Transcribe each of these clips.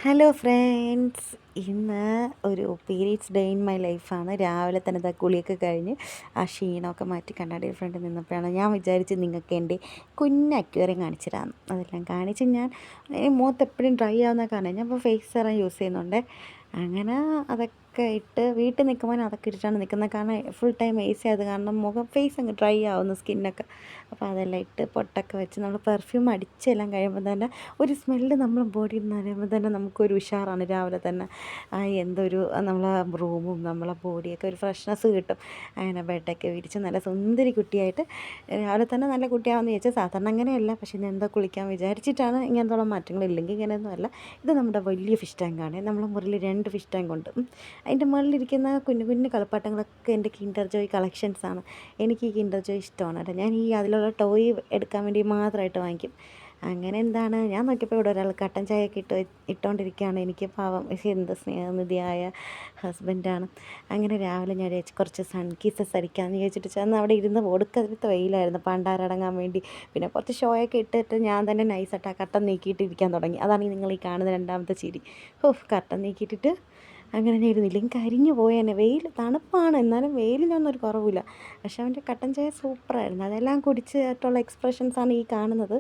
Hello friends, ഇന്ന് ഒരു periods day in my ലൈഫാണ്. രാവിലെ തന്നെ ദാ കുളിയൊക്കെ കഴിഞ്ഞ് ആ ക്ഷീണമൊക്കെ മാറ്റി കണ്ണാടിയുടെ ഫ്രണ്ടിൽ നിന്നപ്പോഴാണ് ഞാൻ വിചാരിച്ച് നിങ്ങൾക്ക് എൻ്റെ കുഞ്ഞ് അക്വേറിയം കാണിച്ചു തരാമെന്ന്. അതെല്ലാം കാണിച്ച് ഞാൻ മുഖത്ത് എപ്പോഴും ഡ്രൈ ആവുന്ന കാരണം ഞാൻ ഇപ്പോൾ ഫേസ് സെറം യൂസ് ചെയ്യുന്നുണ്ട്. അങ്ങനെ അതൊക്കെ ഇട്ട് വീട്ടിൽ നിൽക്കുമ്പോൾ അതൊക്കെ ഇട്ടിട്ടാണ് നിൽക്കുന്നത്. കാരണം ഫുൾ ടൈം എ സി ആയത് കാരണം മുഖം ഫേസ് അങ്ങ് ഡ്രൈ ആവുന്നു, സ്കിന്നൊക്കെ. അപ്പോൾ അതെല്ലാം ഇട്ട് പൊട്ടൊക്കെ വെച്ച് നമ്മൾ പെർഫ്യൂം അടിച്ചെല്ലാം കഴിയുമ്പോൾ തന്നെ ഒരു സ്മെല്ല് നമ്മൾ ബോഡിയിൽ നിന്ന് അറിയുമ്പോൾ തന്നെ നമുക്കൊരു ഉഷാറാണ്. രാവിലെ തന്നെ എന്തൊരു നമ്മളെ റൂമും നമ്മളെ ബോഡിയൊക്കെ ഒരു ഫ്രഷ്നെസ് കിട്ടും. അങ്ങനെ ബെഡൊക്കെ വിരിച്ച് നല്ല സുന്ദരി കുട്ടിയായിട്ട് രാവിലെ തന്നെ നല്ല കുട്ടിയാവുമെന്ന് ചോദിച്ചാൽ സാധാരണ അങ്ങനെയല്ല. പക്ഷേ ഇന്ന് എന്തോ കുളിക്കാൻ വിചാരിച്ചിട്ടാണ് ഇങ്ങനത്തുള്ള മാറ്റങ്ങളില്ലെങ്കിൽ ഇങ്ങനെയൊന്നുമല്ല. ഇത് നമ്മുടെ വലിയ ഫിഷ് ടാങ്കാണ്. നമ്മളെ മുറിയിൽ 2 ഫിഷ് ടാങ്ക് ഉണ്ട്. അതിൻ്റെ മുകളിലിരിക്കുന്ന കുഞ്ഞു കുഞ്ഞു കളിപ്പാട്ടങ്ങളൊക്കെ എൻ്റെ കിൻഡർ ജോയ് കളക്ഷൻസാണ്. എനിക്ക് ഈ കിൻഡർ ജോയ് ഇഷ്ടമാണ് കേട്ടോ. ഞാൻ അതിലുള്ള ടോയ് എടുക്കാൻ വേണ്ടി മാത്രമായിട്ട് വാങ്ങിക്കും. അങ്ങനെ എന്താണ് ഞാൻ നോക്കിയപ്പോൾ ഇവിടെ ഒരാൾ കട്ടൻ ചായയൊക്കെ ഇട്ടുകൊണ്ടിരിക്കുകയാണ്. എനിക്ക് പാവം എന്ത് സ്നേഹനിധിയായ ഹസ്ബൻഡാണ്. അങ്ങനെ രാവിലെ ഞാൻ കുറച്ച് സൺ കിസസ് അടിക്കാമെന്ന് ചോദിച്ചിട്ട് ചെന്ന് അവിടെ ഇരുന്ന് ഒടുക്കത്തെ വെയിലായിരുന്നു പണ്ടാരടങ്ങാൻ വേണ്ടി. പിന്നെ കുറച്ച് ഷോയൊക്കെ ഇട്ടിട്ട് ഞാൻ തന്നെ നൈസായിട്ട് ആ കട്ടൻ നീക്കിയിട്ട് ഇരിക്കാൻ തുടങ്ങി. അതാണ് നിങ്ങൾ ഈ കാണുന്ന രണ്ടാമത്തെ ചിരി. കട്ടൻ നീക്കിയിട്ടിട്ട് അങ്ങനെ ഞാൻ ഇരുന്നില്ല, എനിക്ക് കരിഞ്ഞു പോയേനെ. വെയിൽ തണുപ്പാണ്, എന്നാലും വെയിലിനൊന്നും ഒരു കുറവില്ല. പക്ഷെ അവൻ്റെ കട്ടൻ ചായ സൂപ്പറായിരുന്നു. അതെല്ലാം കുടിച്ചിട്ടുള്ള എക്സ്പ്രഷൻസാണ് ഈ കാണുന്നത്.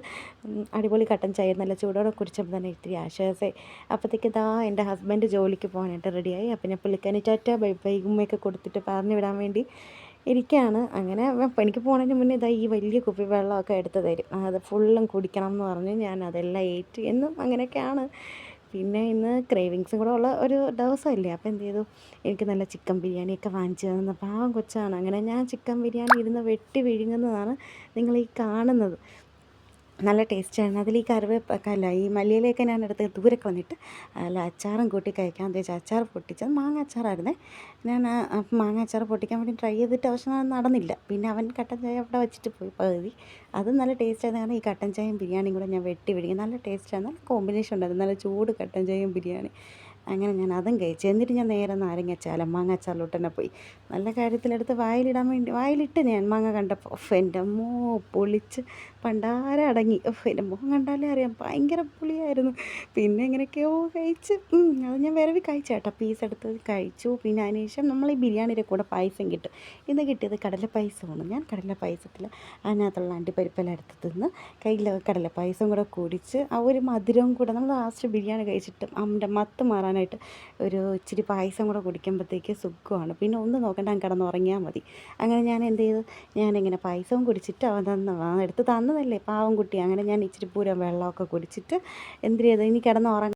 അടിപൊളി കട്ടൻ ചായ നല്ല ചൂടോടെ കുടിച്ചപ്പോൾ തന്നെ ഇത്തിരി ആശ്വാസമായി. അപ്പോഴത്തേക്ക് എൻ്റെ ഹസ്ബൻഡ് ജോലിക്ക് പോകാനായിട്ട് റെഡിയായി. അപ്പം ഞാൻ പുള്ളിക്കാരി ടാറ്റ ബൈ ബൈ ഉമ്മയൊക്കെ കൊടുത്തിട്ട് പറഞ്ഞു വിടാൻ വേണ്ടി ഇരിക്കുകയാണ്. അങ്ങനെ എനിക്ക് പോകുന്നതിന് മുന്നേ ഈ വലിയ കുപ്പി വെള്ളമൊക്കെ എടുത്ത് തരും. അത് ഫുള്ളും കുടിക്കണം എന്ന് പറഞ്ഞ് ഞാൻ അതെല്ലാം ഏറ്റ് എന്നും അങ്ങനെയൊക്കെയാണ്. പിന്നെ ഇന്ന് ക്രേവിങ്സും കൂടെ ഉള്ള ഒരു ദിവസമല്ലേ. അപ്പോൾ എന്ത് ചെയ്തു, എനിക്ക് നല്ല ചിക്കൻ ബിരിയാണിയൊക്കെ വാങ്ങിച്ചു തന്ന പാവം കൊച്ചാണ്. അങ്ങനെ ഞാൻ ചിക്കൻ ബിരിയാണി ഇരുന്ന് വെട്ടി വിഴുങ്ങുന്നതാണ് നിങ്ങൾ ഈ കാണുന്നത്. നല്ല ടേസ്റ്റായിരുന്നു. അതിൽ ഈ കറിവേപ്പല്ല ഈ മല്ലിയിലയൊക്കെ ഞാൻ എടുത്ത് ദൂരെ കളഞ്ഞിട്ട് അല്ല അച്ചാറും കൂട്ടി കഴിക്കാമെന്ന് വെച്ചാൽ അച്ചാർ പൊട്ടിച്ചത് മാങ്ങ അച്ചാറായിരുന്നേ. ഞാൻ മാങ്ങ അച്ചാർ പൊട്ടിക്കാൻ വേണ്ടി ട്രൈ ചെയ്തിട്ട് അവസാനം നടന്നില്ല. പിന്നെ അവൻ കട്ടൻ ചായ അവിടെ വെച്ചിട്ട് പോയി പകുതി. അതും നല്ല ടേസ്റ്റായിരുന്നു. കാരണം ഈ കട്ടൻ ചായയും ബിരിയാണിയും കൂടെ ഞാൻ വെട്ടി വിഴുങ്ങി. നല്ല ടേസ്റ്റായിരുന്നു, നല്ല കോമ്പിനേഷൻ ഉണ്ടായിരുന്നു. നല്ല ചൂട് കട്ടൻ ചായയും ബിരിയാണി. അങ്ങനെ ഞാൻ അതും കഴിച്ചു. എന്നിട്ട് ഞാൻ നേരെ നാരങ്ങച്ചാല മാങ്ങ അച്ചാറിലോട്ട് തന്നെ പോയി. നല്ല കാര്യത്തിലെടുത്ത് വായിലിട്ട് ഞാൻ മാങ്ങ കണ്ടപ്പോൾ എൻ്റെ അമ്മോ പൊളിച്ച് പണ്ടാര അടങ്ങി. എൻ്റെ മുഖം കണ്ടാലേ അറിയാം ഭയങ്കര പുളിയായിരുന്നു. പിന്നെ എങ്ങനെയൊക്കെയോ കഴിച്ച് അത് ഞാൻ വിരവി കഴിച്ചു കേട്ടോ. പീസ് എടുത്ത് കഴിച്ചു. പിന്നെ അതിന് ശേഷം നമ്മൾ ഈ ബിരിയാണിയുടെ കൂടെ പായസം കിട്ടും. ഇന്ന് കിട്ടിയത് കടല പായസമാണ്. ഞാൻ കടല പായസത്തിൽ അതിനകത്തുള്ള അണ്ടിപ്പരിപ്പെല്ലാം എടുത്ത് തിന്ന് കയ്യിൽ കടല പായസം കൂടെ കുടിച്ച് ആ ഒരു മധുരവും കൂടെ നമ്മൾ ലാസ്റ്റ് ബിരിയാണി കഴിച്ചിട്ട് അമ്മൻ്റെ മത്ത് മാറാനായിട്ട് ഒരു ഇച്ചിരി പായസം കൂടെ കുടിക്കുമ്പോഴത്തേക്ക് സുഖമാണ്. പിന്നെ ഒന്നും നോക്കണ്ട, കിടന്നുറങ്ങിയാൽ മതി. അങ്ങനെ ഞാൻ എന്ത് ചെയ്തു, ഞാനിങ്ങനെ പായസവും കുടിച്ചിട്ട് അവൻ എടുത്ത് തന്നതല്ലേ പാവം കുട്ടി. അങ്ങനെ ഞാൻ ഇച്ചിരി പൂരം വെള്ളമൊക്കെ കുടിച്ചിട്ട് എന്ത് ചെയ്തു, ഇനി കിടന്നുറങ്ങാൻ